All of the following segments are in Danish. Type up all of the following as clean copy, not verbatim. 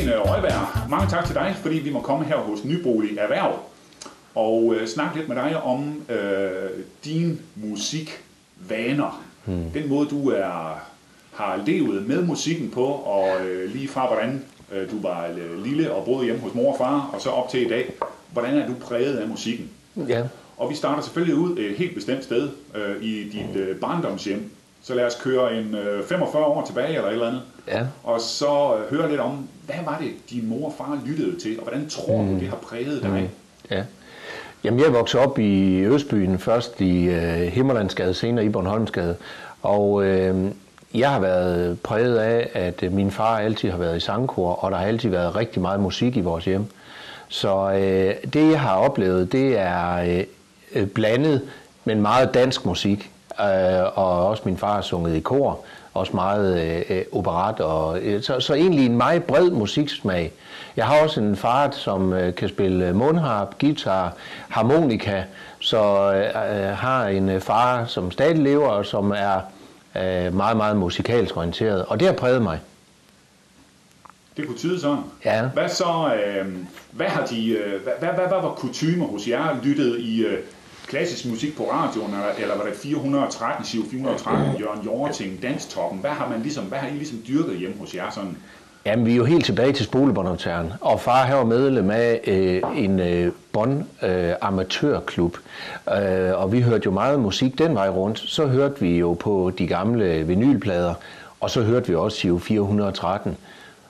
Sten Røjberg, mange tak til dig, fordi vi må komme her hos Nybolig Erhverv og snakke lidt med dig om dine musikvaner. Den måde, du har levet med musikken på, og lige fra hvordan du var lille og boede hjemme hos mor og far, og så op til i dag. Hvordan er du præget af musikken? Ja. Og vi starter selvfølgelig ud et helt bestemt sted i dit barndomshjem. Så lad os køre en 45 år tilbage eller et eller andet. Ja. Og så høre lidt om, hvad var det, din mor og far lyttede til, og hvordan tror du, det har præget dig? Ja. Jamen, jeg voksede op i Østbyen, først i Himmerlandsgade, senere i Bornholmsgade. Og jeg har været præget af, at min far altid har været i sangkor, og der har altid været rigtig meget musik i vores hjem. Så det, jeg har oplevet, det er blandet, men meget dansk musik. Og også min far har sunget i kor, også meget operet, og så egentlig en meget bred musiksmag. Jeg har også en far, som kan spille mundharp, guitar, harmonika, så har en far, som stadig lever, og som er meget, meget musikalsk orienteret, og det har præget mig. Det kunne tyde sådan. Ja. Hvad så, hvad var kutymer hos jer? Lyttede I klassisk musik på radioen, eller var det 413, 413, Jørgen Hjorting, Danstoppen? Hvad har I ligesom dyrket hjemme hos jer sådan? Jamen, vi er jo helt tilbage til spolebåndoptageren, og far her var medlem af en bånd-amatørklub, og vi hørte jo meget musik den vej rundt. Så hørte vi jo på de gamle vinylplader, og så hørte vi også Giro 413.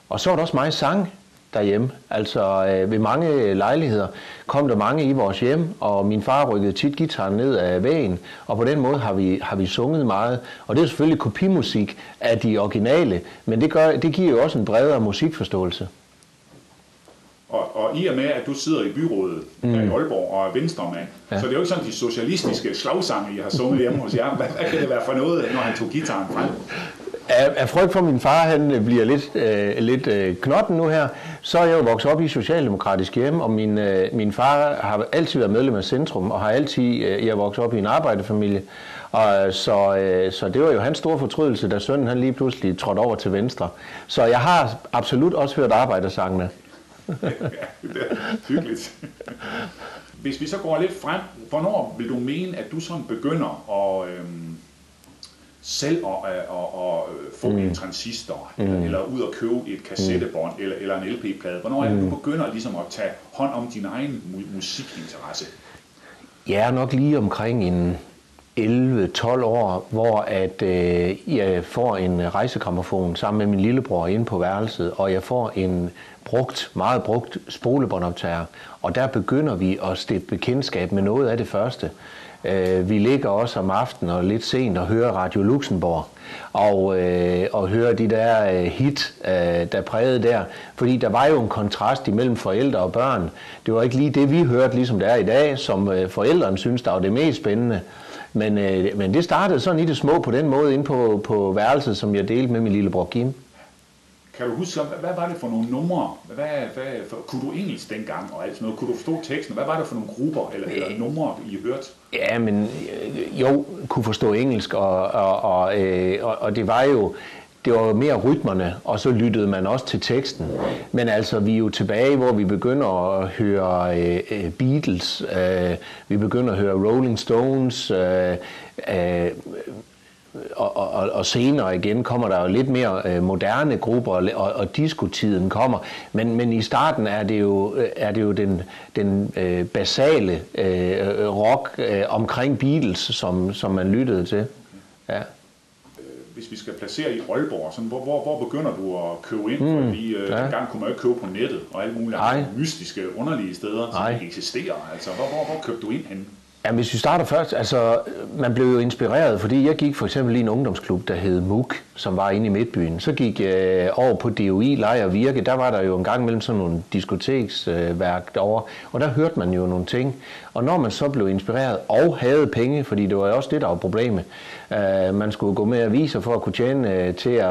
Og så var der også meget sang derhjemme. Altså ved mange lejligheder kom der mange i vores hjem, og min far rykkede tit guitaren ned af væggen, og på den måde har vi sunget meget. Og det er selvfølgelig kopimusik af de originale, men det giver jo også en bredere musikforståelse. Og i og med, at du sidder i byrådet i Aalborg og er venstremand, så det er jo ikke sådan de socialistiske slagsange, I har sunget hjemme hos jer. Hvad kan det være for noget, når han tog guitaren frem? Af frygt for, at min far han bliver lidt knotten nu her, så er jeg jo vokset op i socialdemokratisk hjem, og min far har altid været medlem af Centrum, og jeg er vokset op i en arbejderfamilie. Og så det var jo hans store fortrydelse, da sønnen han lige pludselig trådte over til venstre. Så jeg har absolut også hørt arbejdersangene. Ja, det er hyggeligt. Hvis vi så går lidt frem, hvornår vil du mene, at du sådan begynder at selv at få en transistor, eller ud og købe et kassettebånd, eller en LP-plade? Hvornår er det, du begynder ligesom at tage hånd om din egen musikinteresse? Jeg er nok lige omkring en 11-12 år, hvor jeg får en rejsegrammofon sammen med min lillebror inde på værelset, og jeg får en meget brugt spolebåndoptager, og der begynder vi at stifte bekendtskab med noget af det første. Vi ligger også om aftenen og lidt sent og hører Radio Luxembourg og hører de der hit, der prægede der. Fordi der var jo en kontrast imellem forældre og børn. Det var ikke lige det, vi hørte, ligesom det er i dag, som forældrene synes, der var det mest spændende. Men det startede sådan i det små på den måde inde på værelset, som jeg delte med min lillebror Kim. Kan du huske, hvad var det for nogle numre? Kunne du engelsk dengang og alt sådan noget? Kunne du forstå teksten? Hvad var det for nogle grupper eller numre, I hørte? Ja, men jo, kunne forstå engelsk, og det var jo mere rytmerne, og så lyttede man også til teksten. Men altså, vi er jo tilbage, hvor vi begynder at høre Beatles, vi begynder at høre Rolling Stones, og senere igen kommer der jo lidt mere moderne grupper, og disco-tiden kommer. Men i starten er det jo den basale rock omkring Beatles, som man lyttede til. Ja. Hvis vi skal placere i Aalborg, sådan, hvor begynder du at købe ind? Fordi dengang kunne man jo ikke købe på nettet, og alle mulige mystiske, underlige steder, som ikke eksisterer. Altså, hvor købte du ind henne? Ja, hvis vi starter først, altså man blev jo inspireret, fordi jeg gik for eksempel i en ungdomsklub, der hed MUK, som var inde i Midtbyen. Så gik jeg over på DOI, Leg og Virke, der var der jo en gang mellem sådan nogle diskoteksværk derovre, og der hørte man jo nogle ting. Og når man så blev inspireret og havde penge, fordi det var jo også det, der var problemet, man skulle gå med aviser for at kunne tjene til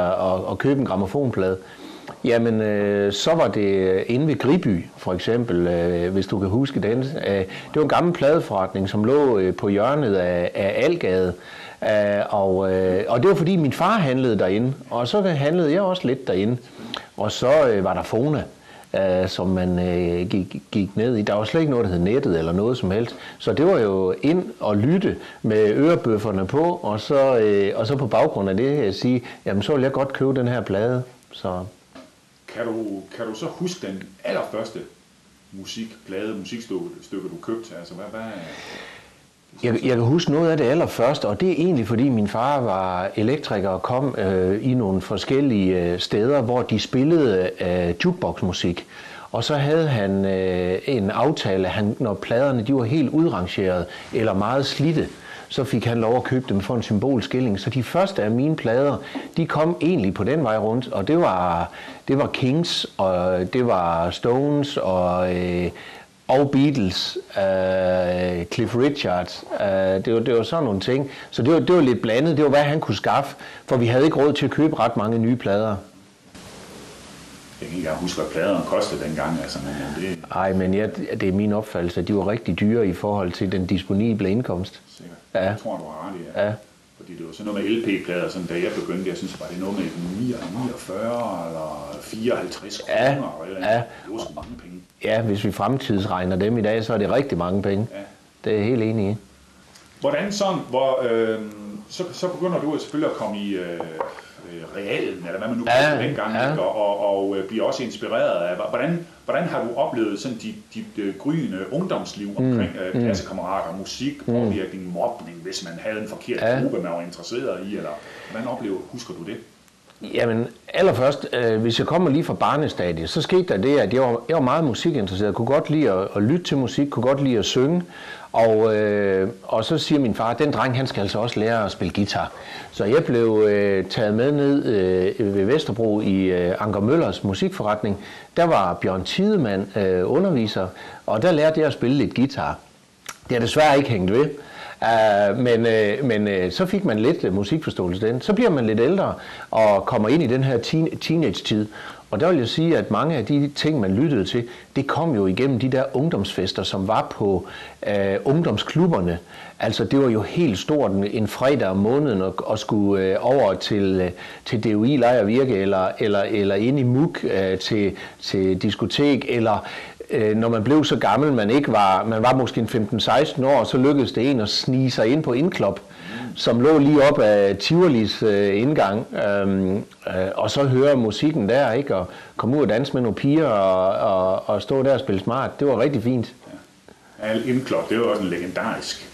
at købe en grammofonplade. Jamen, så var det inde ved Griby, for eksempel, hvis du kan huske den. Det var en gammel pladeforretning, som lå på hjørnet af Algade. Og det var fordi min far handlede derinde, og så handlede jeg også lidt derinde. Og så var der Fona, som man gik ned i. Der var slet ikke noget, der hed nettet eller noget som helst. Så det var jo ind og lytte med ørebøfferne på, og så på baggrund af det sige, jamen så vil jeg godt købe den her plade. Så. Kan du så huske den allerførste musikstykke, du købte? Altså, hvad Jeg kan huske noget af det allerførste, og det er egentlig fordi min far var elektriker og kom i nogle forskellige steder, hvor de spillede jukeboxmusik. Og så havde han en aftale, når pladerne de var helt udrangeret eller meget slidte, så fik han lov at købe dem for en symbolskilling. Så de første af mine plader, de kom egentlig på den vej rundt, og det var Kings, og det var Stones, og Beatles, Cliff Richard, det var sådan nogle ting. Så det var lidt blandet, det var hvad han kunne skaffe, for vi havde ikke råd til at købe ret mange nye plader. Jeg kan ikke huske, hvad pladerne kostede dengang. Altså, men det er min opfattelse, at de var rigtig dyre i forhold til den disponible indkomst. Sikkert. Ja. Jeg tror, du har ret i. Ja. Fordi det var sådan noget med LP-plader, sådan, da jeg begyndte, jeg synes, var det noget med 49 eller 54 kroner. Eller det var sgu mange penge. Ja, hvis vi fremtidsregner dem i dag, så er det rigtig mange penge. Ja. Det er jeg helt enig i. Hvordan sådan, så begynder du selvfølgelig at komme i realen, eller hvad man nu kalder det dengang, og bliver også inspireret af. Hvordan har du oplevet sådan dit gryende ungdomsliv omkring klassekammerater, musik, påvirkning, mobning, hvis man havde en forkert gruppe, man var interesseret i, eller hvordan husker du det? Jamen, allerførst, hvis jeg kommer lige fra barnestadiet, så skete der det, at jeg var meget musikinteresseret. Jeg kunne godt lide at lytte til musik, kunne godt lide at synge. Og så siger min far, at den dreng, han skal altså også lære at spille guitar. Så jeg blev taget med ned ved Vesterbro i Anker Møllers musikforretning. Der var Bjørn Tidemand underviser, og der lærte jeg at spille lidt guitar. Det er desværre ikke hængt ved. Men så fik man lidt musikforståelse den. Så bliver man lidt ældre og kommer ind i den her teenage-tid. Og der vil jeg sige, at mange af de ting, man lyttede til, det kom jo igennem de der ungdomsfester, som var på ungdomsklubberne. Altså det var jo helt stort en fredag om måneden at skulle over til DOI Lejr Virke eller ind i MUK til diskotek, eller når man blev så gammel, man var måske en 15-16 år, så lykkedes det en at snige sig ind på Indklub, som lå lige op af Tivolis indgang, og så høre musikken der, ikke? Og komme ud og danse med nogle piger og stå der og spille smart. Det var rigtig fint. Ja. Indklub, det var også en legendarisk.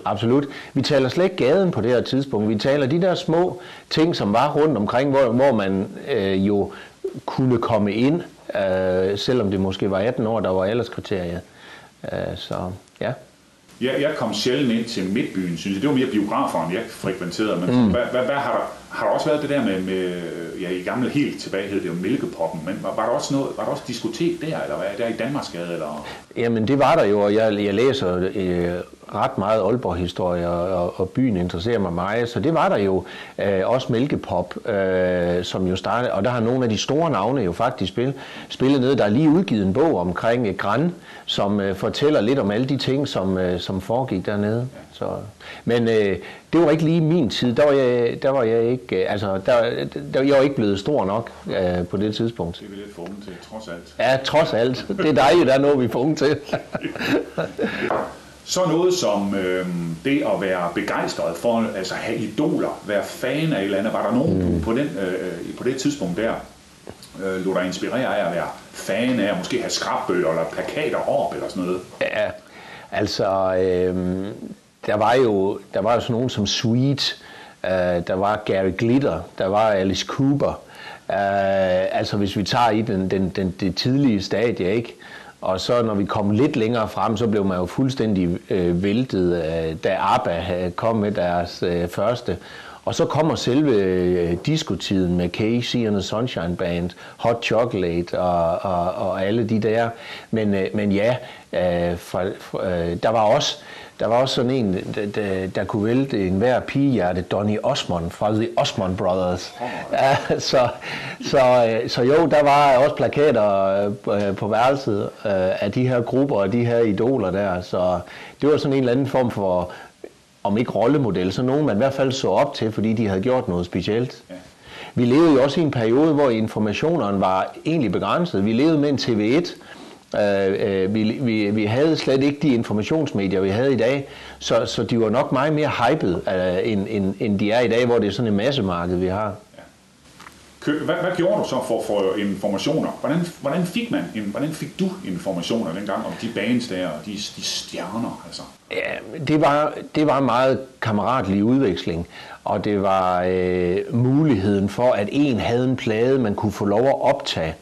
Absolut. Vi taler slet ikke gaden på det her tidspunkt. Vi taler de der små ting, som var rundt omkring, hvor man jo kunne komme ind, selvom det måske var 18 år, der var alderskriteriet. Så ja. Jeg kom sjældent ind til Midtbyen, synes jeg. Det var mere biograferen, jeg frekventerede. Men hvad har der også været det der med i gamle helt tilbage hed det jo Mælkepoppen, men var der også diskotek der, eller hvad? Der i Danmarksgade, eller? Jamen det var der jo, og jeg læser ret meget Aalborg-historie, og byen interesserer mig meget, så det var der jo også Mælkepop, som jo startede, og der har nogle af de store navne jo faktisk spillet ned. Der er lige udgivet en bog omkring Gran, som fortæller lidt om alle de ting, som foregik dernede. Så, men det var ikke lige min tid. Der var jeg ikke, altså jeg var ikke blevet stor nok på det tidspunkt. Det er vi lidt for unge til, trods alt. Ja, trods alt. Det er dejligt, der er noget, vi er for unge til. Så noget som det at være begejstret for, altså have idoler, være fan af et eller andet. Var der nogen på det tidspunkt der, lå der inspirere af at være fan af, måske have skrabbøger eller plakater op eller sådan noget? Ja, altså der var jo sådan nogen som Sweet, der var Gary Glitter, der var Alice Cooper. Altså hvis vi tager i det tidlige stadie, ikke? Og så når vi kom lidt længere frem, så blev man jo fuldstændig væltet, da ABBA kom med deres første. Og så kommer selve diskotiden med Casey and the Sunshine Band, Hot Chocolate og alle de der. Men ja, der var også sådan en, der kunne vælte enhver pigehjerte, Donny Osmond fra The Osmond Brothers. Ja, så jo, der var også plakater på værelset af de her grupper og de her idoler der. Så det var sådan en eller anden form for, om ikke rollemodel, så nogen man i hvert fald så op til, fordi de havde gjort noget specielt. Ja. Vi levede jo også i en periode, hvor informationerne var egentlig begrænset. Vi levede med en TV1. Vi havde slet ikke de informationsmedier, vi havde i dag, så de var nok meget mere hyped, end de er i dag, hvor det er sådan en massemarked, vi har. Hvad gjorde du så for informationer? Hvordan fik du informationer dengang om de bands der og de stjerner? Altså? Ja, det var en meget kammeratlig udveksling, og det var muligheden for, at en havde en plade, man kunne få lov at optage.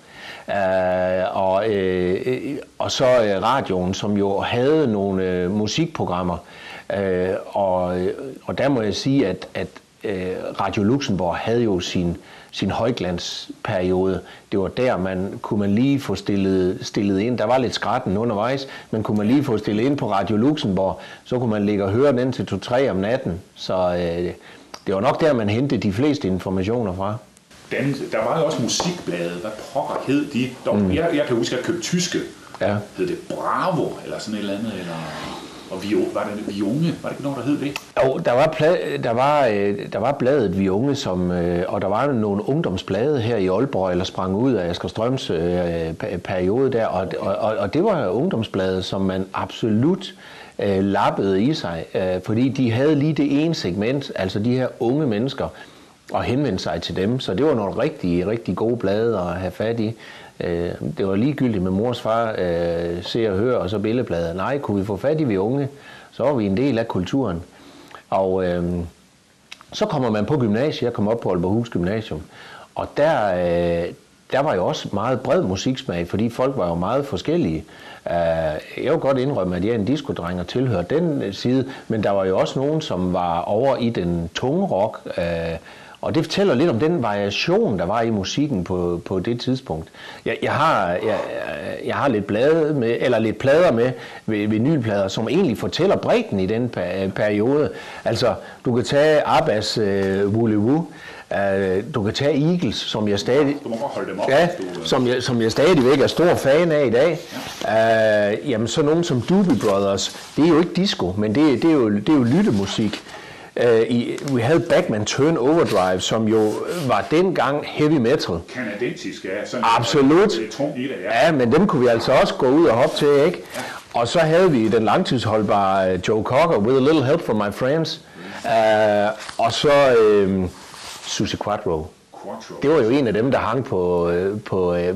Og så radioen, som jo havde nogle musikprogrammer. Og der må jeg sige, at Radio Luxembourg havde jo sin højglansperiode. Det var der, kunne man lige få stillet ind. Der var lidt skratten undervejs, men kunne man lige få stillet ind på Radio Luxembourg, så kunne man ligge og høre den til 2-3 om natten. Så det var nok der, man hentede de fleste informationer fra. Der var jo også musikblade. Hvad pokker hed de? Jeg kan huske, at jeg købte tyske. Ja. Hed det Bravo, eller sådan et eller andet? Og var det Vi Unge? Var det ikke noget, der hed det? Jo, der var bladet Vi Unge, og der var nogle ungdomsblade her i Aalborg, eller sprang ud af Asger Strøms periode der. Og det var ungdomsblade, som man absolut lappede i sig, fordi de havde lige det ene segment, altså de her unge mennesker, og henvende sig til dem. Så det var nogle rigtig, rigtig gode blade at have fat i. Det var ligegyldigt med mors far, se og høre, og så billedbladet. Nej, kunne vi få fat i Vi Unge, så var vi en del af kulturen. Og så kommer man på gymnasiet. Jeg kom op på Aalborghus Gymnasium. Og der var jo også meget bred musiksmag, fordi folk var jo meget forskellige. Jeg vil godt indrømme, at jeg er en diskodreng og tilhører den side, men der var jo også nogen, som var over i den tunge rock, og det fortæller lidt om den variation, der var i musikken på det tidspunkt. Jeg har lidt plader med vinylplader, som egentlig fortæller bredden i den periode. Altså, du kan tage Abbas Voulez-Vous, du kan tage Eagles, som jeg stadig, som jeg stadigvæk er stor fan af i dag. Jamen, så nogen som Doobie Brothers, det er jo ikke disco, men det er jo lyttemusik. Vi havde Bachman Turn Overdrive, som jo var dengang heavy metal. Kanadensisk, ja. Sådan absolut. Det er tungt i det, ja. Ja, men dem kunne vi altså også gå ud og hoppe til, ikke? Ja. Og så havde vi den langtidsholdbare Joe Cocker, With a Little Help from My Friends. Og så Suzi Quatro. Det var jo en af dem, der hang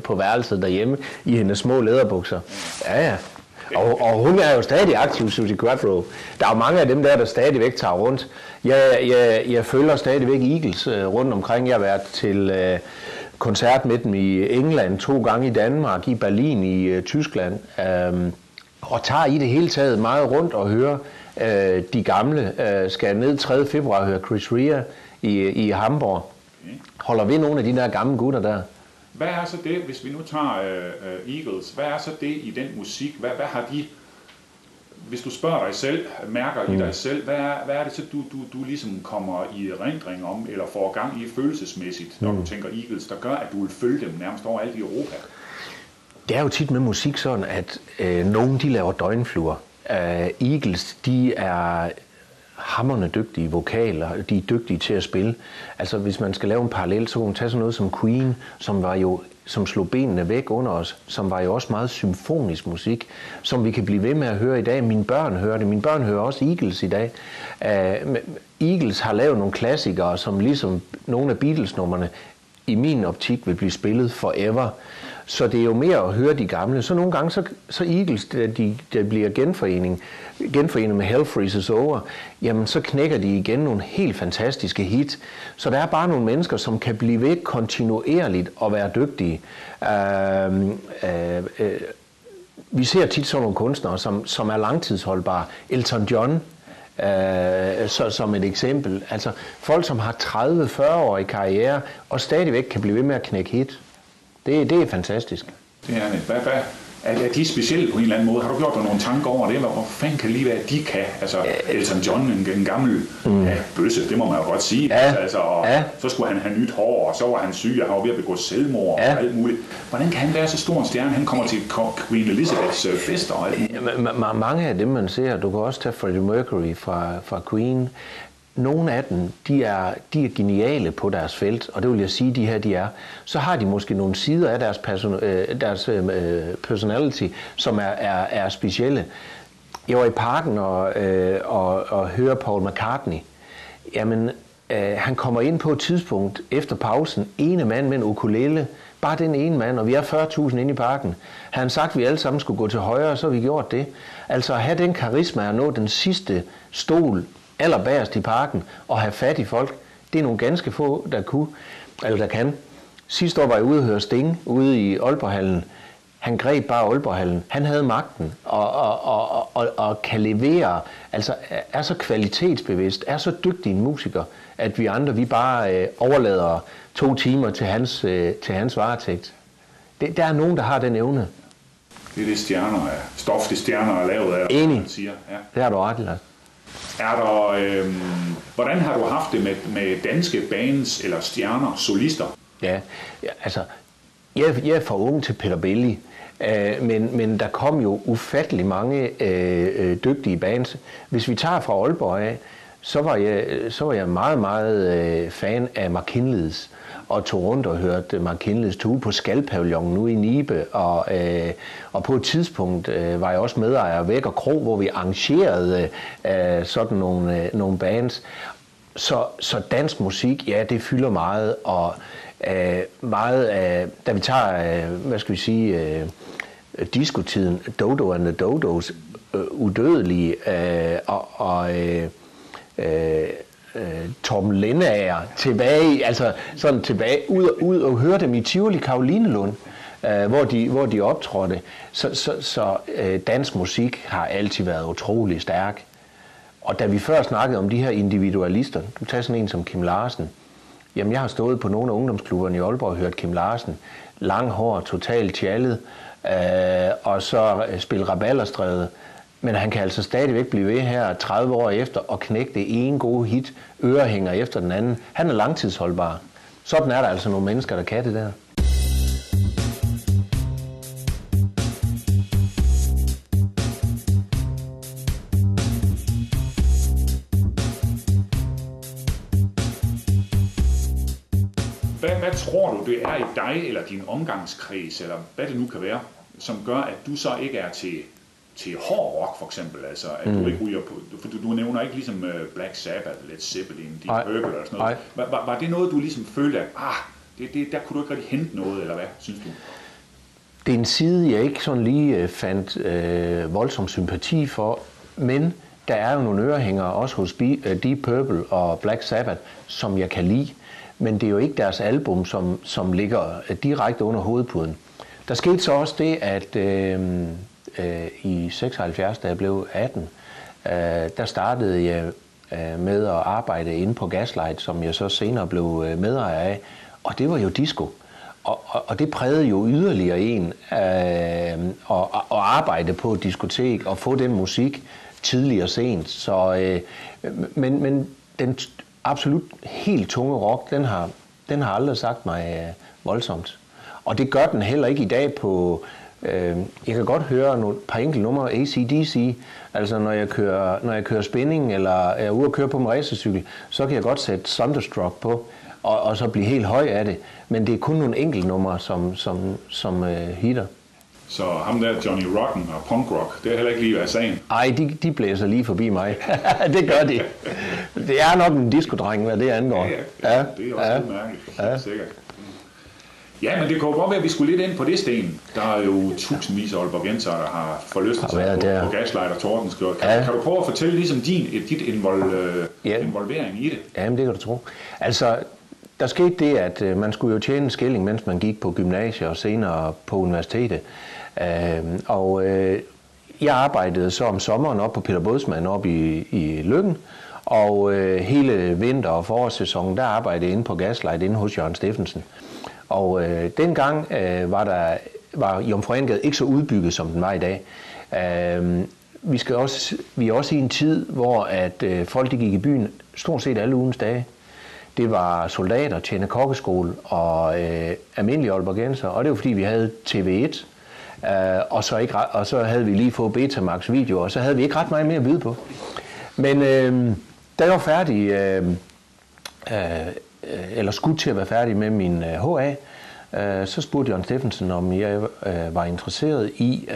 på værelset derhjemme i hendes små læderbukser. Ja. Og hun er jo stadig aktiv, Suzi Quatro. Der er jo mange af dem der stadigvæk tager rundt. Jeg følger stadigvæk Eagles rundt omkring. Jeg har været til koncert med dem i England 2 gange, i Danmark, i Berlin, i Tyskland. Og tager i det hele taget meget rundt og hører de gamle. Skal ned 3. februar og høre Chris Rea i Hamburg. Holder ved nogle af de der gamle gutter der. Hvad er så det, hvis vi nu tager Eagles, hvad er så det i den musik? Hvad har de, hvis du spørger dig selv, mærker i dig selv, hvad er det så, du ligesom kommer i erindring om, eller får gang i følelsesmæssigt, når du tænker Eagles, der gør, at du vil følge dem nærmest over alt i Europa? Det er jo tit med musik sådan, at nogen de laver døgnfluer. Eagles, de er hamrende dygtige vokaler, de er dygtige til at spille. Altså hvis man skal lave en parallel, så kan man tage sådan noget som Queen, som slog benene væk under os, som var jo også meget symfonisk musik, som vi kan blive ved med at høre i dag. Mine børn hører det. Mine børn hører også Eagles i dag. Eagles har lavet nogle klassikere, som ligesom nogle af Beatles-numrene i min optik vil blive spillet forever. Så det er jo mere at høre de gamle. Så nogle gange, så Eagles, der bliver genforenet med Hell Freezes Over, jamen så knækker de igen nogle helt fantastiske hit. Så der er bare nogle mennesker, som kan blive ved kontinuerligt og være dygtige. Vi ser tit sådan nogle kunstnere, som er langtidsholdbare. Elton John, som et eksempel. Altså folk, som har 30-40 år i karriere, og stadigvæk kan blive ved med at knække hit. Det er fantastisk. Det er det. Er de specielle på en eller anden måde? Har du gjort dig nogle tanker over det? Hvor fanden kan det lige være, at de kan? Altså, Elton John, en gammel bøsse, det må man jo godt sige. Så skulle han have nyt hår, og så var han syg, og han var ved at begå selvmord og alt muligt. Hvordan kan han være så stor en stjerne? Han kommer til Queen Elizabeths fester og alt muligt. Mange af dem, man ser, du kan også tage Freddie Mercury fra Queen. nogle af dem, de er geniale på deres felt, og det vil jeg sige, de her de er. Så har de måske nogle sider af deres personality, som er specielle. Jeg var i Parken og hører Paul McCartney. Jamen, han kommer ind på et tidspunkt efter pausen, ene mand med en ukulele, bare den ene mand, og vi er 40.000 inde i Parken. Han sagt, at vi alle sammen skulle gå til højre, så har vi gjort det. Altså at have den karisma at nå den sidste stol allerbagerst i Parken og have fat i folk, det er nogle ganske få, der kan. Sidste år var jeg ude og høre Sting ude i Aalborghallen. Han greb bare Aalborghallen. Han havde magten og kan levere, altså er så kvalitetsbevidst, er så dygtig en musiker, at vi andre, vi bare overlader 2 timer til hans varetægt. Der er nogen, der har den evne. Det er det stof, det stjerner er lavet af. Enig. Man siger. Ja. Det har du ret, Lars. Hvordan har du haft det med danske bands eller stjerner, solister? Ja, altså, jeg er for ung til Peter Belli, men der kom jo ufattelig mange dygtige bands. Hvis vi tager fra Aalborg af, så var jeg meget, meget fan af Mark Kinleys, og tog rundt og hørte Mark Kinleys tue på Skalpavillonen ude i Nibe, og på et tidspunkt var jeg også medejer af Væk og Kro, hvor vi arrangerede sådan nogle bands. Så dansk musik, ja, det fylder meget, og meget af, da vi tager, diskotiden, Dodo and the Dodos, udødelige, Tom Lennager tilbage ud og høre dem i Tivoli Karolinelund, hvor de optrådte. Så dansk musik har altid været utrolig stærk. Og da vi før snakkede om de her individualister, du tager sådan en som Kim Larsen. Jamen, jeg har stået på nogle af ungdomsklubberne i Aalborg og hørt Kim Larsen. Lang hår, totalt tjallet, og så spille rabalderstræde. Men han kan altså stadigvæk blive ved her 30 år efter og knække det ene gode hit, ørehænger efter den anden. Han er langtidsholdbar. Sådan er der altså nogle mennesker, der kan det der. Hvad tror du, det er i dig eller din omgangskreds, eller hvad det nu kan være, som gør, at du så ikke er til hård rock for eksempel, altså at du ikke ryger på, for du nævner ikke ligesom Black Sabbath, Led Zeppelin, Deep Purple eller sådan noget. Var det noget, du ligesom følte, at der kunne du ikke rigtig hente noget, eller hvad, synes du? Det er en side, jeg ikke sådan lige fandt voldsom sympati for, men der er jo nogle ørehængere også hos Deep Purple og Black Sabbath, som jeg kan lide, men det er jo ikke deres album, som ligger direkte under hovedpuden. Der skete så også det, at i 76, da jeg blev 18, der startede jeg med at arbejde inde på Gaslight, som jeg så senere blev medejer af, og det var jo disco. Og det prægede jo yderligere en at arbejde på et diskotek og få den musik tidlig og sent. Så, men den absolut helt tunge rock, den har aldrig sagt mig voldsomt. Og det gør den heller ikke i dag på... Jeg kan godt høre nogle par enkelte numre AC/DC, altså når jeg kører spinning eller er ude at køre på en racercykel, så kan jeg godt sætte Thunderstruck på og så blive helt høj af det. Men det er kun nogle enkelte numre, som hitter. Så ham der Johnny Rotten og punk rock, det er heller ikke lige været sagen? Ej, de blæser lige forbi mig. Det gør de. Det er nok en diskodreng, hvad det angår. Ja, det er også udmærket, sikkert. Ja, men det kunne godt være, at vi skulle lidt ind på det, Sten. Der er jo tusindvis af aalborgensere, der har forlystet sig på Gaslight og Tordenskjold. Kan du prøve at fortælle ligesom dit involvering i det? Jamen, det kan du tro. Altså, der skete det, at man skulle jo tjene en skilling, mens man gik på gymnasiet og senere på universitetet. Jeg arbejdede så om sommeren op på Peter Bådsmand op i Løkken, og hele vinter- og forårssæsonen, der arbejdede jeg inde på Gaslight inde hos Jørgen Steffensen. Og dengang var Jomfru Ane Gade ikke så udbygget, som den var i dag. Vi er også i en tid, hvor at folk de gik i byen stort set alle ugens dage. Det var soldater, tjene kokkeskole og almindelige aalborgenser, og det var fordi vi havde TV1, og så havde vi lige fået Betamax video, og så havde vi ikke ret meget mere at byde på. Men Da jeg var færdig, eller skulle til at være færdig med min HA, så spurgte Jørgen Steffensen, om jeg var interesseret i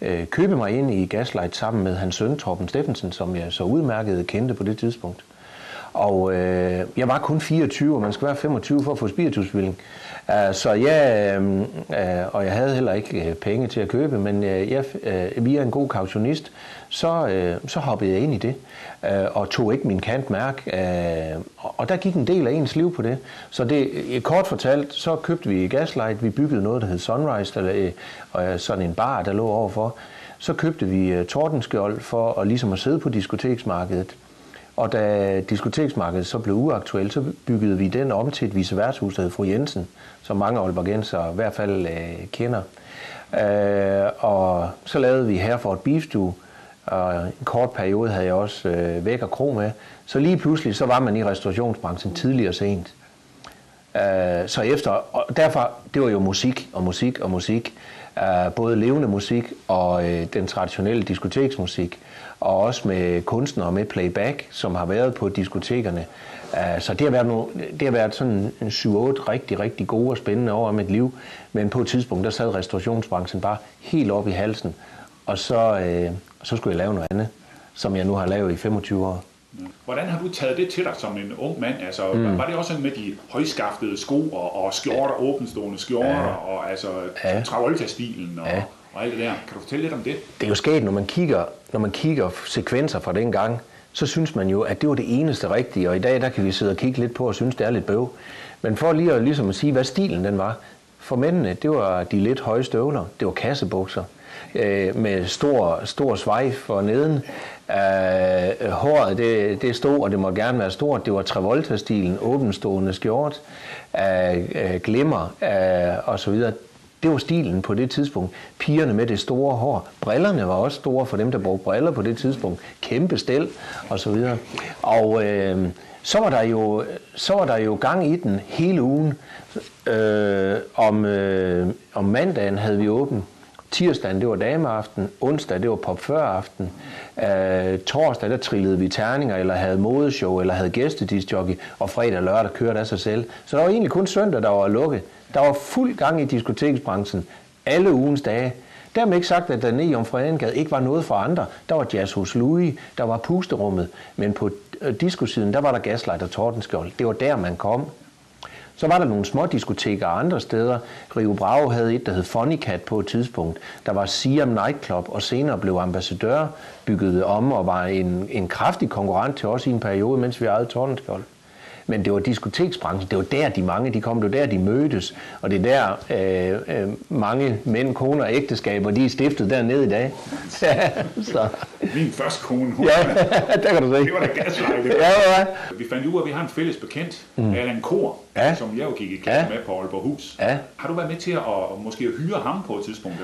at købe mig ind i Gaslight sammen med hans søn Torben Steffensen, som jeg så udmærket kendte på det tidspunkt. Og jeg var kun 24, og man skal være 25 for at få spiritusbevilling. Så jeg havde heller ikke penge til at købe, men via en god kautionist, så hoppede jeg ind i det, og tog ikke min kantmærk. Og der gik en del af ens liv på det. Så det, kort fortalt, så købte vi Gaslight. Vi byggede noget, der hed Sunrise, eller sådan en bar, der lå overfor. Så købte vi Tordenskjold for ligesom at sidde på diskoteksmarkedet. Og da diskoteksmarkedet så blev uaktuelt, så byggede vi den om til et viceværtshus, der hed Fru Jensen, som mange aalborgensere i hvert fald kender. Og så lavede vi Herford Beef Stew, og en kort periode havde jeg også Væk og Kro med. Så lige pludselig så var man i restaurationsbranchen tidligere sent. Så efter, og derfor, det var jo musik og musik og musik. Både levende musik og den traditionelle diskoteksmusik, og også med kunstnere med playback, som har været på diskotekerne. Så det har været sådan en 7-8 rigtig, rigtig gode og spændende år af mit liv. Men på et tidspunkt, der sad restaurationsbranchen bare helt op i halsen. Og så skulle jeg lave noget andet, som jeg nu har lavet i 25 år. Hvordan har du taget det til dig som en ung mand? Altså, var det også med de højskaftede sko og skjorter, åbenstående skjorter, og altså Travolta-stilen og alt det der? Kan du fortælle lidt om det? Det er jo sket, når man kigger sekvenser fra den gang, så synes man jo, at det var det eneste rigtige, og i dag der kan vi sidde og kigge lidt på og synes, det er lidt bøv. Men for lige at ligesom at sige, hvad stilen den var, for mændene, det var de lidt høje støvler, det var kassebukser, med stor svejf for neden. Håret, det stod, og det må gerne være stort. Det var Travolta-stilen, åbenstående skjort, glimmer og så videre. Det var stilen på det tidspunkt. Pigerne med det store hår. Brillerne var også store for dem, der brugte briller på det tidspunkt. Kæmpe stel og så videre. Og så var der jo gang i den hele ugen. Om mandagen havde vi åbent. Tirsdagen, det var dameaften. Onsdag, det var pop før aften. Torsdag, der trillede vi terninger, eller havde modeshow, eller havde gæstedisjockey. Og fredag og lørdag kørte af sig selv. Så der var egentlig kun søndag, der var lukket. Der var fuld gang i diskoteksbranchen alle ugens dage. Dermed ikke sagt, at der nede i Jomfru-Ane-Gade ikke var noget for andre. Der var Jazz hos Louis, der var Pusterummet. Men på diskosiden, der var der Gaslight og Tordenskjold. Det var der, man kom. Så var der nogle små diskoteker andre steder. Rio Bravo havde et, der hed Funny Cat på et tidspunkt. Der var Siam Nightclub, og senere blev Ambassadør bygget om og var en kraftig konkurrent til os i en periode, mens vi ejede Tordenskjold. Men det var diskoteksbranchen, det var der de mange, de kom, det var der de mødtes, og det er der mange mænd, koner og ægteskaber, de er stiftet dernede i dag. Så. Min første kone, der kan du se. Det var da Gaslight. Ja. Vi fandt ud af, at vi har en fælles bekendt, Allan Kor, som jeg jo gik i klasse med på Aalborghus. Ja. Har du været med til at måske hyre ham på et tidspunkt?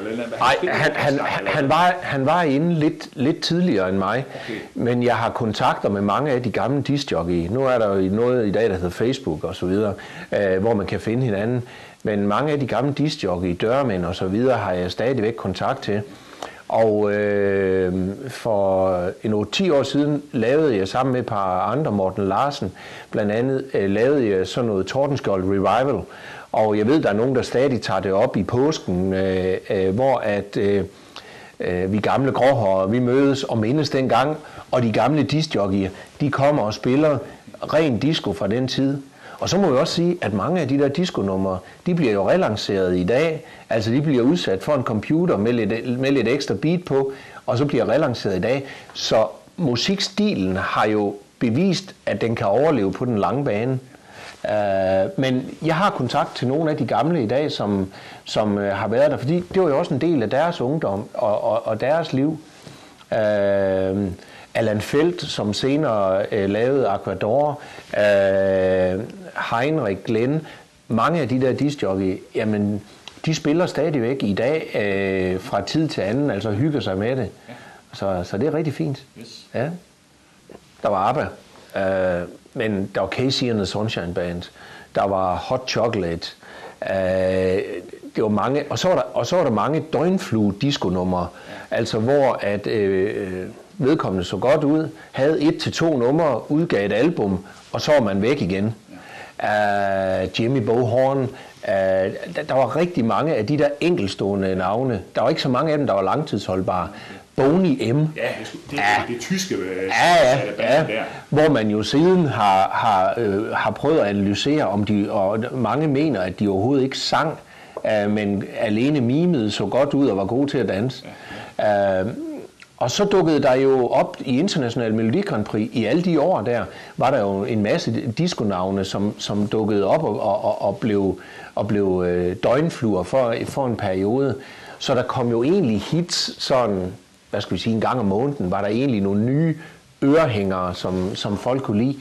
Nej, han var inde lidt tidligere end mig, men jeg har kontakter med mange af de gamle discjockeyer. Nu er der jo noget i dag, der hedder Facebook og så videre, hvor man kan finde hinanden. Men mange af de gamle discjockeyer, dørmænd og så videre, har jeg stadigvæk kontakt til. Og for en 8-10 år siden lavede jeg sammen med et par andre, Morten Larsen, blandt andet lavede jeg sådan noget Tordenskjold Revival. Og jeg ved, der er nogen, der stadig tager det op i påsken, hvor at vi gamle gråhårede, vi mødes og mindes dengang, og de gamle discjockeyer, de kommer og spiller ren disco fra den tid. Og så må jeg også sige, at mange af de der disco-numre, de bliver jo relanceret i dag. Altså de bliver udsat for en computer med lidt ekstra beat på, og så bliver relanceret i dag. Så musikstilen har jo bevist, at den kan overleve på den lange bane. Men jeg har kontakt til nogle af de gamle i dag, som har været der, fordi det var jo også en del af deres ungdom og deres liv. Allan Feldt, som senere lavede Aquador, Heinrich Glenn, mange af de der discjockey, jamen, de spiller stadigvæk i dag fra tid til anden, altså hygger sig med det. Så det er rigtig fint. Yes. Ja. Der var ABBA, men der var Casey and the Sunshine Band, der var Hot Chocolate, det var mange, og så var der mange døgnflue disco-numre, altså hvor at vedkommende så godt ud, havde 1 til 2 numre, udgav et album, og så var man væk igen. Jimmy Bohorn, der var rigtig mange af de der enkeltstående navne. Der var ikke så mange af dem, der var langtidsholdbare. Boney M. Ja, det tyske band der. Hvor man jo siden har prøvet at analysere, om de, og mange mener, at de overhovedet ikke sang, men alene mimede så godt ud og var gode til at danse. Og så dukkede der jo op i International Melodi Grand Prix, i alle de år der, var der jo en masse diskonavne, som dukkede op og blev døgnfluer for en periode. Så der kom jo egentlig hits sådan, hvad skal vi sige, en gang om måneden, var der egentlig nogle nye ørehængere, som folk kunne lide.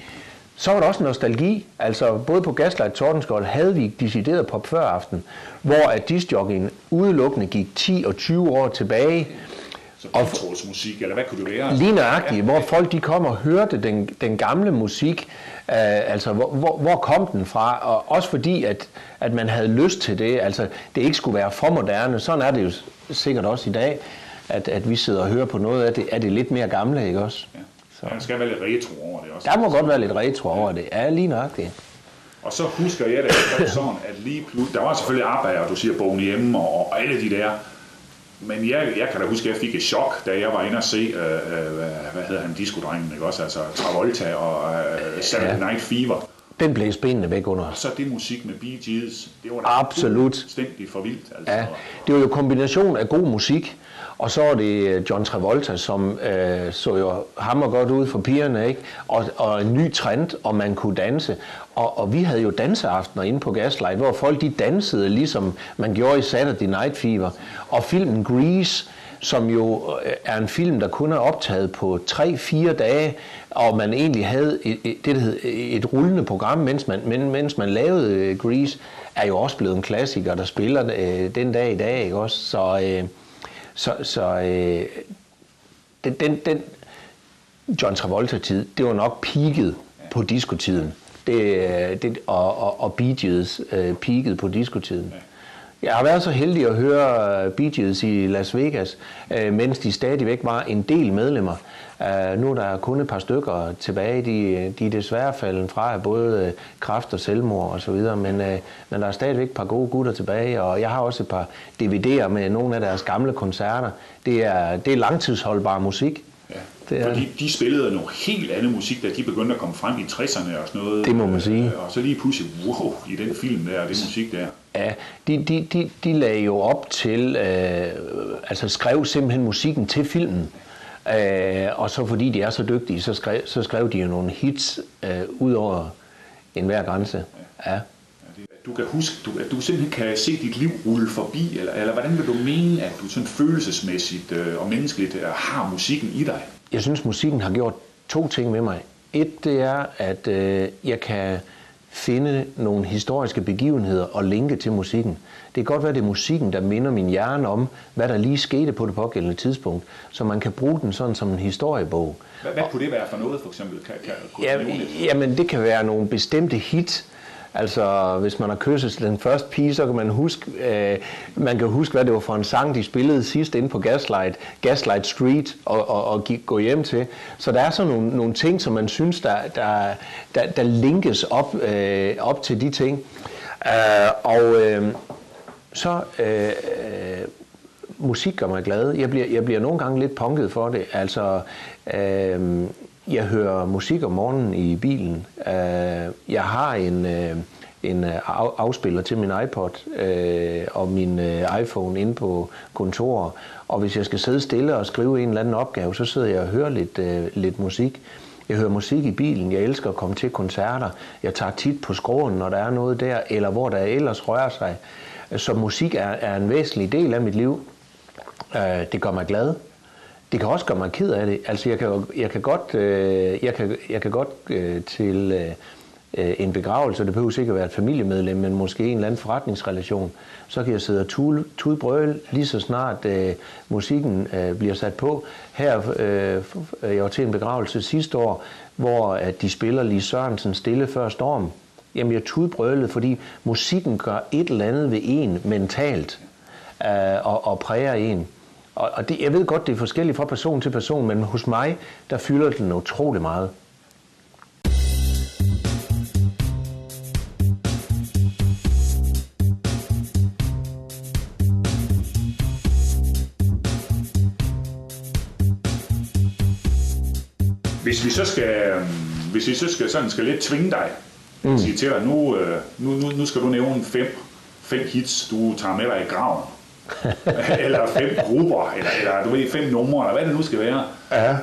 Så var der også nostalgi, altså både på Gaslight Tordenskjold havde vi decideret pop før aften, hvor at discjockeyen udelukkende gik 10 og 20 år tilbage. Så pigtrådsmusik, eller hvad kunne det være? Lige nøjagtigt, hvor folk de kom og hørte den gamle musik, altså hvor kom den fra, og også fordi, at man havde lyst til det, altså det ikke skulle være for moderne. Sådan er det jo sikkert også i dag, at vi sidder og hører på noget af det lidt mere gamle, ikke også? Ja. Så. Der skal være lidt retro over det også. Der må godt være lidt retro over det, ja, lige nøjagtigt. Og så husker jeg det sådan, at lige pludselig, der var selvfølgelig arbejde, og du siger Boney M og alle de der, men jeg kan da huske, at jeg fik et chok, da jeg var inde og se, hvad hedder han, diskodrengen, ikke også? Altså Travolta og Saturday Night Fever. Den blev spændende væk under. Og så det musik med Bee Gees, det var da absolut fuldstændig for vildt. Altså. Ja, det var jo kombination af god musik, og så var det John Travolta, som så jo hammer godt ud for pigerne, ikke? Og en ny trend, og man kunne danse. Og vi havde jo danseaftener inde på Gaslight, hvor folk de dansede, ligesom man gjorde i Saturday Night Fever. Og filmen Grease, som jo er en film, der kun er optaget på 3-4 dage, og man egentlig havde et rullende program, mens man lavede Grease, er jo også blevet en klassiker, der spiller den dag i dag, ikke også? Den John Travolta-tid, det var nok peaket på diskotiden. Og Bee Gees peakede på diskotiden. Jeg har været så heldig at høre Bee Gees i Las Vegas, mens de stadigvæk var en del medlemmer. Nu er der kun et par stykker tilbage. De er desværre faldet fra af både kræft og selvmord og så videre, men der er stadigvæk et par gode gutter tilbage, og jeg har også et par DVD'er med nogle af deres gamle koncerter. Det er langtidsholdbar musik. Ja, fordi de spillede noget helt andet musik, da de begyndte at komme frem i 60'erne og sådan noget. Det må man sige. Og så lige pludselig, wow, i den film der, det musik der. Ja, de lagde jo op til, altså skrev simpelthen musikken til filmen. Og så fordi de er så dygtige, så skrev de jo nogle hits ud over enhver grænse. Ja. Du kan huske, at du simpelthen kan se dit liv rulle forbi, eller hvordan vil du mene, at du sådan følelsesmæssigt og menneskeligt har musikken i dig? Jeg synes, musikken har gjort 2 ting med mig. Et, det er, at jeg kan finde nogle historiske begivenheder og linke til musikken. Det kan godt være, det er musikken, der minder min hjerne om, hvad der lige skete på det pågældende tidspunkt, så man kan bruge den sådan som en historiebog. Hvad kunne det være for noget, for eksempel? Jamen, det kan være nogle bestemte hit. Altså, hvis man har kysset den første pige, så kan man kan huske, hvad det var for en sang, de spillede sidst inde på Gaslight Street, og gå hjem til. Så der er sådan nogle ting, som man synes, der linkes op til de ting. Musik gør mig glad. Jeg bliver nogle gange lidt punket for det. Altså, jeg hører musik om morgenen i bilen. Jeg har en afspiller til min iPod og min iPhone inde på kontoret. Og hvis jeg skal sidde stille og skrive en eller anden opgave, så sidder jeg og hører lidt musik. Jeg hører musik i bilen. Jeg elsker at komme til koncerter. Jeg tager tit på skråen, når der er noget der, eller hvor der ellers rører sig. Så musik er en væsentlig del af mit liv. Det gør mig glad. Det kan også gøre mig ked af det. Altså jeg kan godt til en begravelse, det behøver sikkert at være et familiemedlem, men måske en eller anden forretningsrelation, så kan jeg sidde og tudbrøle lige så snart musikken bliver sat på. Her, jeg var til en begravelse sidste år, hvor de spiller Lis Sørensen Stille før storm. Jamen jeg tudbrølede, fordi musikken gør et eller andet ved en mentalt og præger en. Og det, jeg ved godt, det er forskelligt fra person til person, men hos mig, der fylder den utrolig meget. Hvis vi så skal lidt tvinge dig, sige til dig, nu skal du nævne fem hits, du tager med dig i graven. Eller 5 grupper, eller du ved, 5 numre, eller hvad det nu skal være. Ja.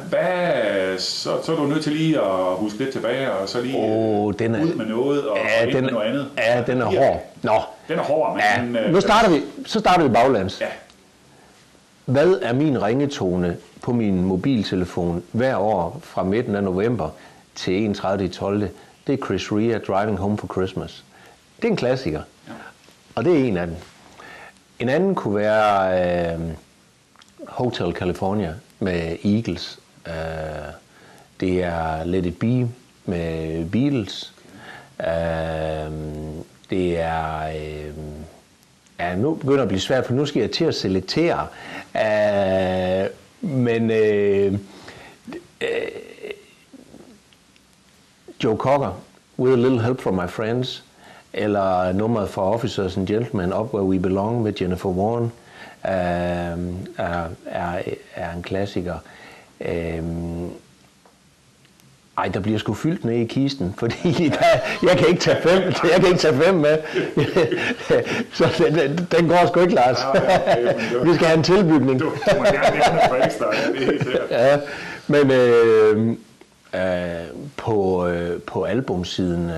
Så er du nødt til lige at huske lidt tilbage, og så lige ud med noget, og ind med noget andet. Ja, den er hård. Nå. Den er hård, men... Ja. Nu starter vi baglands. Ja. Hvad er min ringetone på min mobiltelefon hver år fra midten af november til 31.12.? Det er Chris Rea, Driving Home for Christmas. Det er en klassiker, og det er en af dem. En anden kunne være Hotel California med Eagles. Det er Let It Be med Beatles. Det er... nu begynder det at blive svært, for nu skal jeg til at selektere. Joe Cocker, With a Little Help from My Friends, eller nummeret fra Officers and Gentlemen, Up Where We Belong med Jennifer Warren, er en klassiker. Der bliver sgu fyldt ned i kisten, fordi jeg kan ikke tage 5 med. Så den går sgu ikke, Lars. Vi skal have en tilbygning. Du må gerne nævne for ekstra, det er helt sikkert. Ja, men på albumsiden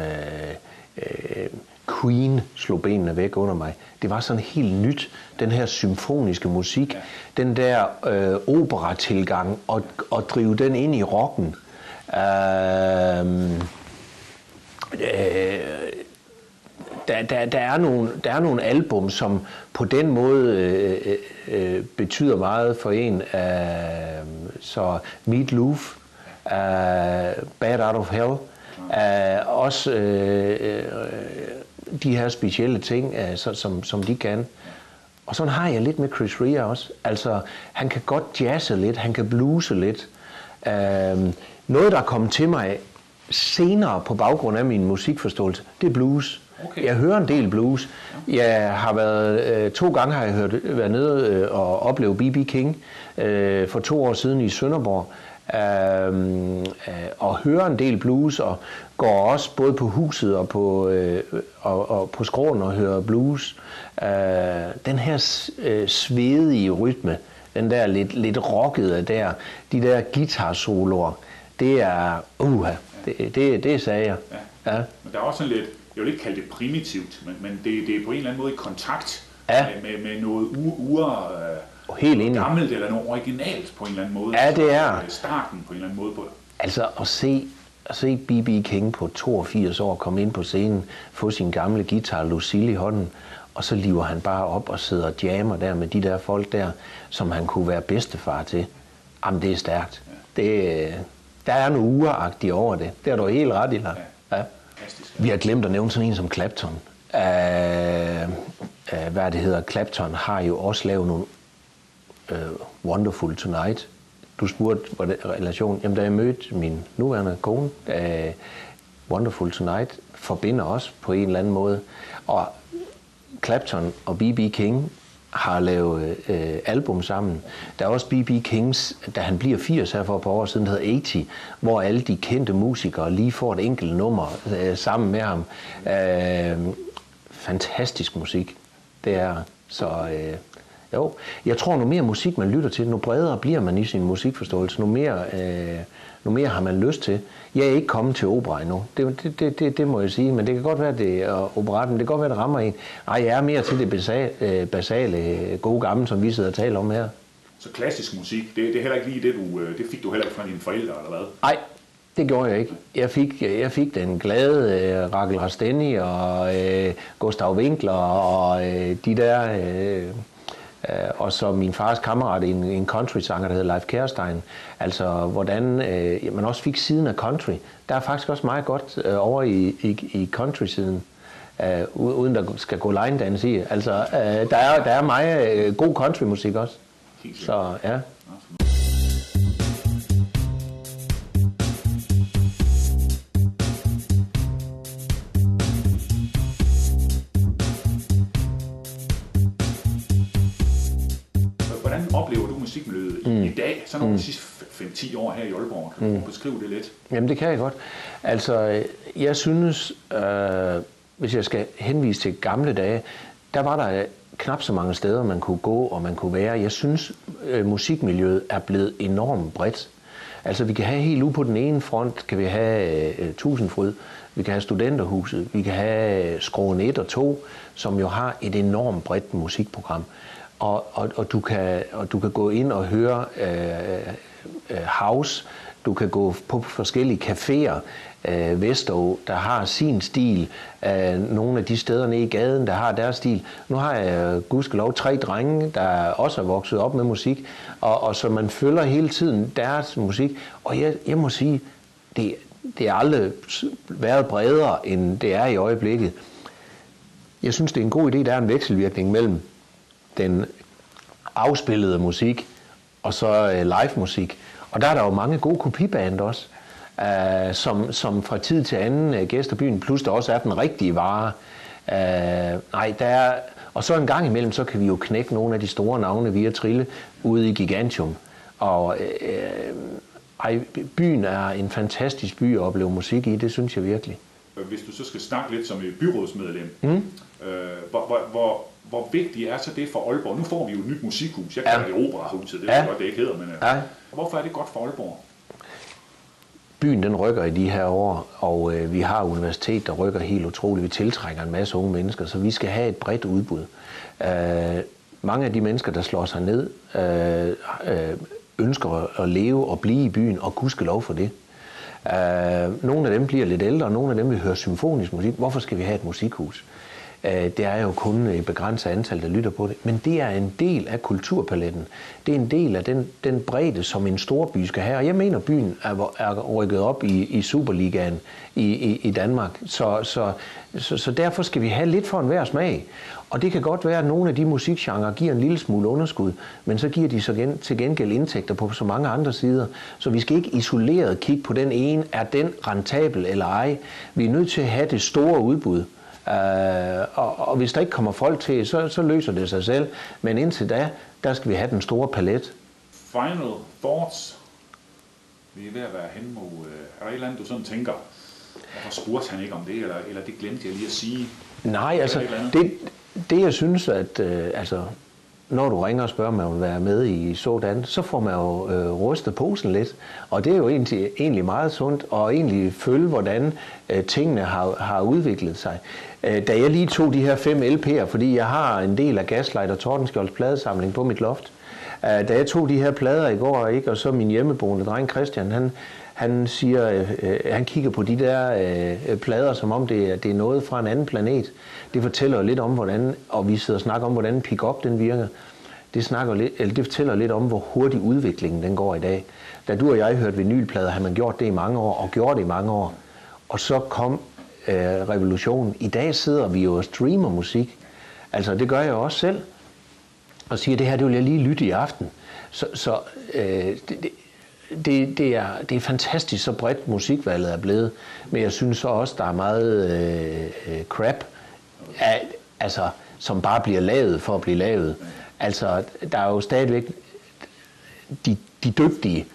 Queen slog benene væk under mig. Det var sådan helt nyt, den her symfoniske musik, den der operatilgang, og drive den ind i rocken. Der er nogle album, som på den måde betyder meget for en. Så Meat Loaf, Bad Out of Hell, også de her specielle ting, som de kan. Og sådan har jeg lidt med Chris Rea også. Altså, han kan godt jazze lidt, han kan bluese lidt. Noget, der er kommet til mig senere på baggrund af min musikforståelse, det er blues. Okay. Jeg hører en del blues. Jeg har været 2 gange har jeg været nede og opleve B.B. King for 2 år siden i Sønderborg. Og hører en del blues, og går også både på huset og på skråen og hører blues. Den her svedige rytme, den der lidt rockede der, de der guitar-soloer, det er det sagde jeg. Ja. Men der er også sådan lidt, jeg vil ikke kalde det primitivt, men det er på en eller anden måde i kontakt med noget helt gammelt eller noget originalt på en eller anden måde. Ja, det er. Starten på en eller anden måde på det. Altså at se B.B. King på 82 år komme ind på scenen, få sin gamle guitar Lucille i hånden, og så liver han bare op og sidder og jammer der med de der folk der, som han kunne være bedstefar til. Jamen, det er stærkt. Ja. Der er noget uragtigt over det. Det er du helt ret i, Lars. Ja. Vi har glemt at nævne sådan en som Clapton. Hvad det hedder, Clapton har jo også lavet nogle Wonderful Tonight. Du spurgte, hvad det relation. Jamen, da jeg mødte min nuværende kone, Wonderful Tonight forbinder os på en eller anden måde. Og Clapton og B.B. King har lavet album sammen. Der er også B.B. Kings, da han bliver 80 her for et par år siden, der hedder 80, hvor alle de kendte musikere lige får et enkelt nummer sammen med ham. Fantastisk musik. Det er så... Jo, jeg tror, nu mere musik man lytter til, nu bredere bliver man i sin musikforståelse, nu mere har man lyst til. Jeg er ikke kommet til opera endnu, det må jeg sige, men det kan godt være, det er operetten, det kan godt være, det rammer en. Nej, jeg er mere til det basale, gode gamle, som vi sidder og taler om her. Så klassisk musik, det er heller ikke lige det fik du heller ikke fra dine forældre, eller hvad? Nej, det gjorde jeg ikke. Jeg fik den glade Rachel Rasteni og Gustav Winkler og de der... og så min fars kammerat, en country-sanger, der hedder Leif Kjærstein. Altså, hvordan man også fik siden af country. Der er faktisk også meget godt over i country-siden, uden der skal gå line dance i. Altså, der er meget god country-musik også. Så ja. Hvordan oplever du musikmiljøet i dag, så nogle de sidste 5-10 år her i Aalborg? Kan du beskrive det lidt? Jamen det kan jeg godt. Altså, jeg synes, hvis jeg skal henvise til gamle dage, der var der knap så mange steder, man kunne gå og man kunne være. Jeg synes, musikmiljøet er blevet enormt bredt. Altså, vi kan have helt ude på den ene front, kan vi have Tusindfryd, vi kan have Studenterhuset, vi kan have Skroen 1 og 2, som jo har et enormt bredt musikprogram. Og du kan gå ind og høre house, du kan gå på forskellige caféer, Vesterå, der har sin stil, nogle af de steder nede i gaden, der har deres stil. Nu har jeg gudskelov 3 drenge, der også er vokset op med musik, og så man følger hele tiden deres musik. Og jeg må sige, det har aldrig været bredere, end det er i øjeblikket. Jeg synes, det er en god idé, der er en vekselvirkning mellem den afspillede musik og så live musik. Og der er der jo mange gode kopiband også, som fra tid til anden gæster byen, plus der også er den rigtige vare. Og så en gang imellem, så kan vi jo knække nogle af de store navne via Trille ude i Gigantium. Og byen er en fantastisk by at opleve musik i, det synes jeg virkelig. Hvis du så skal snakke lidt som et byrådsmedlem, hvor vigtigt er så det for Aalborg? Nu får vi jo et nyt musikhus. Jeg kalder det Operahuset, det er godt, det ikke hedder, men hvorfor er det godt for Aalborg? Byen den rykker i de her år, og vi har universitet, der rykker helt utroligt. Vi tiltrækker en masse unge mennesker, så vi skal have et bredt udbud. Mange af de mennesker, der slår sig ned, ønsker at leve og blive i byen, og gudskelov for det. Nogle af dem bliver lidt ældre, og nogle af dem vil høre symfonisk musik. Hvorfor skal vi have et musikhus? Det er jo kun et begrænset antal, der lytter på det. Men det er en del af kulturpaletten. Det er en del af den bredde, som en storby skal have. Og jeg mener, byen er rykket op i Superligaen i Danmark. Så derfor skal vi have lidt for enhver smag. Og det kan godt være, at nogle af de musikgenrer giver en lille smule underskud, men så giver de så til gengæld indtægter på så mange andre sider. Så vi skal ikke isoleret kigge på den ene, er den rentabel eller ej. Vi er nødt til at have det store udbud. Og hvis der ikke kommer folk til, så løser det sig selv. Men indtil da, der skal vi have den store palet. Final thoughts. Vi er ved at være hen mod... Er der et eller andet, du sådan tænker, hvorfor spurgte han ikke om det, eller det glemte jeg lige at sige? Nej, altså, det jeg synes, at når du ringer og spørger, om man vil være med i sådan, så får man jo rystet posen lidt. Og det er jo egentlig meget sundt, og egentlig følge, hvordan tingene har udviklet sig. Da jeg lige tog de her 5 LP'er, fordi jeg har en del af Gaslight og Tordenskjolds pladesamling på mit loft. Da jeg tog de her plader i går, ikke, og så min hjemmeboende dreng Christian, han siger, han kigger på de der plader, som om det er noget fra en anden planet. Det fortæller lidt om, hvordan, og vi sidder og snakker om, hvordan pick-up den virker. Det fortæller lidt om, hvor hurtig udviklingen den går i dag. Da du og jeg hørte vinylplader, har man gjort det i mange år, og gjort det i mange år. Og så kom revolutionen. I dag sidder vi jo og streamer musik. Altså, det gør jeg også selv. Og siger, det her, det vil jeg lige lytte i aften. Det er fantastisk, så bredt musikvalget er blevet. Men jeg synes så også, der er meget crap, som bare bliver lavet for at blive lavet. Altså, der er jo stadigvæk de dygtige,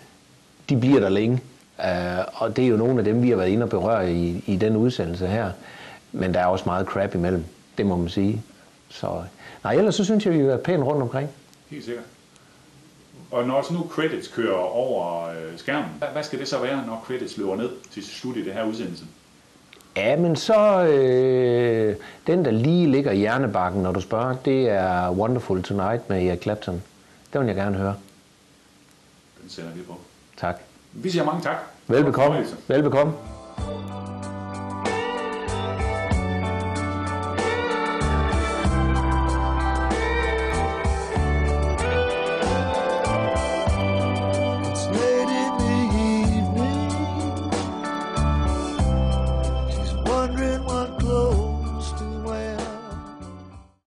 de bliver der længe. Og det er jo nogle af dem, vi har været inde og berøre i den udsendelse her. Men der er også meget crap imellem, det må man sige. Så, ellers så synes jeg, vi vil være pænt rundt omkring. Helt sikkert. Og når nu credits kører over skærmen, hvad skal det så være, når credits løber ned til slut i det her udsendelse? Ja, men så den, der lige ligger i hjernebakken, når du spørger, det er Wonderful Tonight med Eric Clapton. Det vil jeg gerne høre. Den sender vi på. Tak. Vi siger mange tak. Velbekomme.